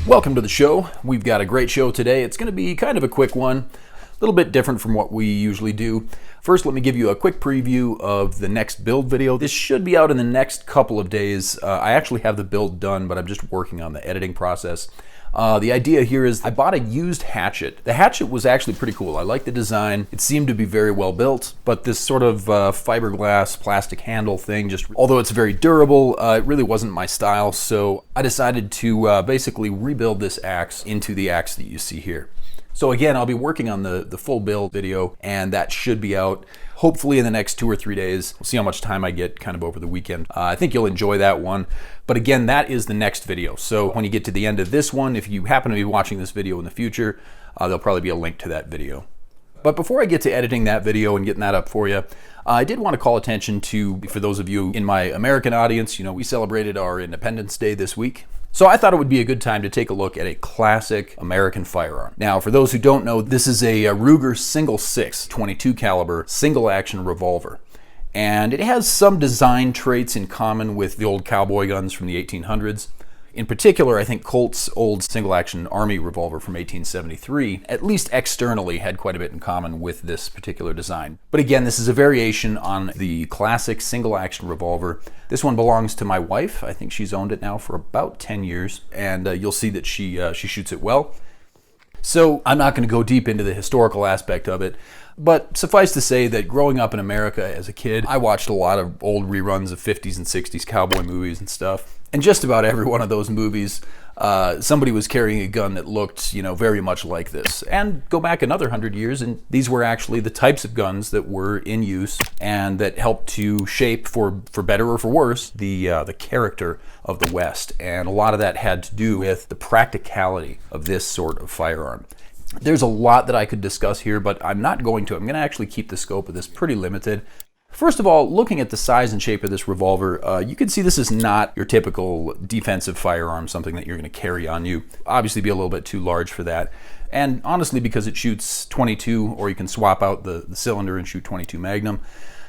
Welcome to the show. We've got a great show today. It's going to be kind of a quick one, a little bit different from what we usually do. First, let me give you a quick preview of the next build video. This should be out in the next couple of days. I actually have the build done, but I'm just working on the editing process. The idea here is I bought a used hatchet. The hatchet was actually pretty cool. I like the design. It seemed to be very well built, but this sort of fiberglass plastic handle thing, just although it's very durable, it really wasn't my style. So I decided to basically rebuild this axe into the axe that you see here. So again, I'll be working on the full build video, and that should be out hopefully in the next 2 or 3 days. We'll see how much time I get kind of over the weekend. I think you'll enjoy that one. But again, that is the next video. So when you get to the end of this one, if you happen to be watching this video in the future, there'll probably be a link to that video. But before I get to editing that video and getting that up for you, I did want to call attention to, for those of you in my American audience, we celebrated our Independence Day this week. So I thought it would be a good time to take a look at a classic American firearm. Now, for those who don't know, this is a Ruger single 6 22 caliber single action revolver. And it has some design traits in common with the old cowboy guns from the 1800s. In particular, I think Colt's old single-action Army revolver from 1873, at least externally, had quite a bit in common with this particular design. But again, this is a variation on the classic single-action revolver. This one belongs to my wife. I think she's owned it now for about 10 years, and you'll see that she shoots it well. So I'm not going to go deep into the historical aspect of it, but suffice to say that growing up in America as a kid, I watched a lot of old reruns of 50s and 60s cowboy movies and stuff. And just about every one of those movies, somebody was carrying a gun that looked, very much like this. And go back another 100 years, and these were actually the types of guns that were in use and that helped to shape, for better or for worse, the character of the West. And a lot of that had to do with the practicality of this sort of firearm. There's a lot that I could discuss here, but I'm not going to. I'm going to actually keep the scope of this pretty limited. First of all, looking at the size and shape of this revolver, you can see this is not your typical defensive firearm, something that you're going to carry on you. Obviously be a little bit too large for that. And honestly, because it shoots 22, or you can swap out the cylinder and shoot 22 Magnum,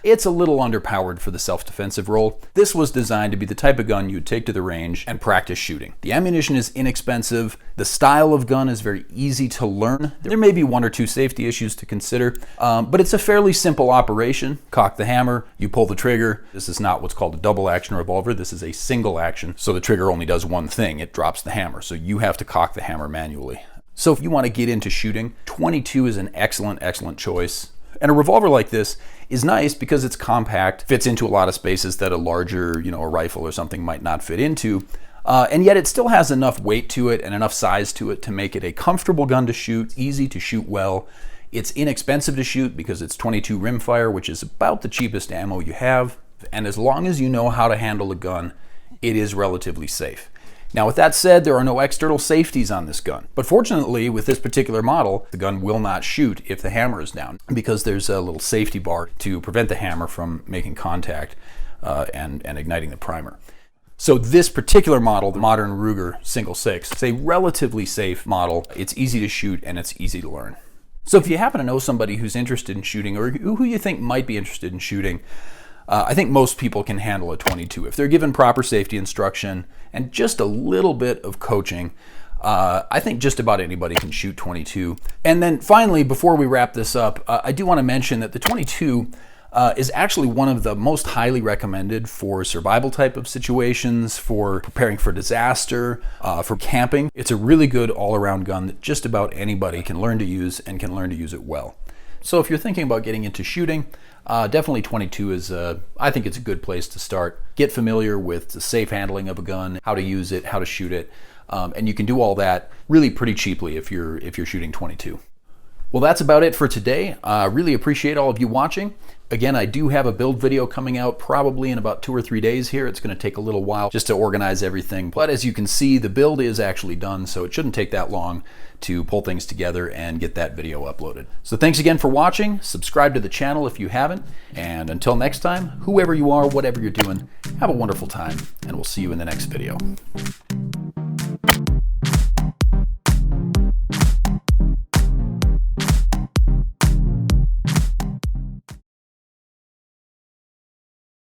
it's a little underpowered for the self-defensive role. This was designed to be the type of gun you'd take to the range and practice shooting. The ammunition is inexpensive. The style of gun is very easy to learn. There may be 1 or 2 safety issues to consider, but it's a fairly simple operation. Cock the hammer, you pull the trigger. This is not what's called a double action revolver. This is a single action, so the trigger only does one thing. It drops the hammer, so you have to cock the hammer manually. So if you want to get into shooting, 22 is an excellent choice. And a revolver like this is nice because it's compact, fits into a lot of spaces that a larger, a rifle or something might not fit into. And yet it still has enough weight to it and enough size to it to make it a comfortable gun to shoot, easy to shoot well. It's inexpensive to shoot because it's 22 rimfire, which is about the cheapest ammo you have. And as long as you know how to handle a gun, it is relatively safe. Now, with that said, there are no external safeties on this gun. But fortunately, with this particular model, the gun will not shoot if the hammer is down, because there's a little safety bar to prevent the hammer from making contact and igniting the primer. So this particular model, the modern Ruger single 6, is a relatively safe model. It's easy to shoot and it's easy to learn. So if you happen to know somebody who's interested in shooting, or who you think might be interested in shooting, I think most people can handle a 22. If they're given proper safety instruction and just a little bit of coaching, I think just about anybody can shoot 22. And then finally, before we wrap this up, I do want to mention that the 22 is actually one of the most highly recommended for survival type of situations, for preparing for disaster, for camping. It's a really good all-around gun that just about anybody can learn to use and can learn to use it well. So if you're thinking about getting into shooting, definitely 22 is, I think it's a good place to start. Get familiar with the safe handling of a gun, how to use it, how to shoot it, and you can do all that really pretty cheaply if you're shooting 22. Well, that's about it for today. Really appreciate all of you watching. Again, I do have a build video coming out probably in about 2 or 3 days here. It's going to take a little while just to organize everything. But as you can see, the build is actually done, so it shouldn't take that long to pull things together and get that video uploaded. So thanks again for watching. Subscribe to the channel if you haven't. And until next time, whoever you are, whatever you're doing, have a wonderful time, and we'll see you in the next video.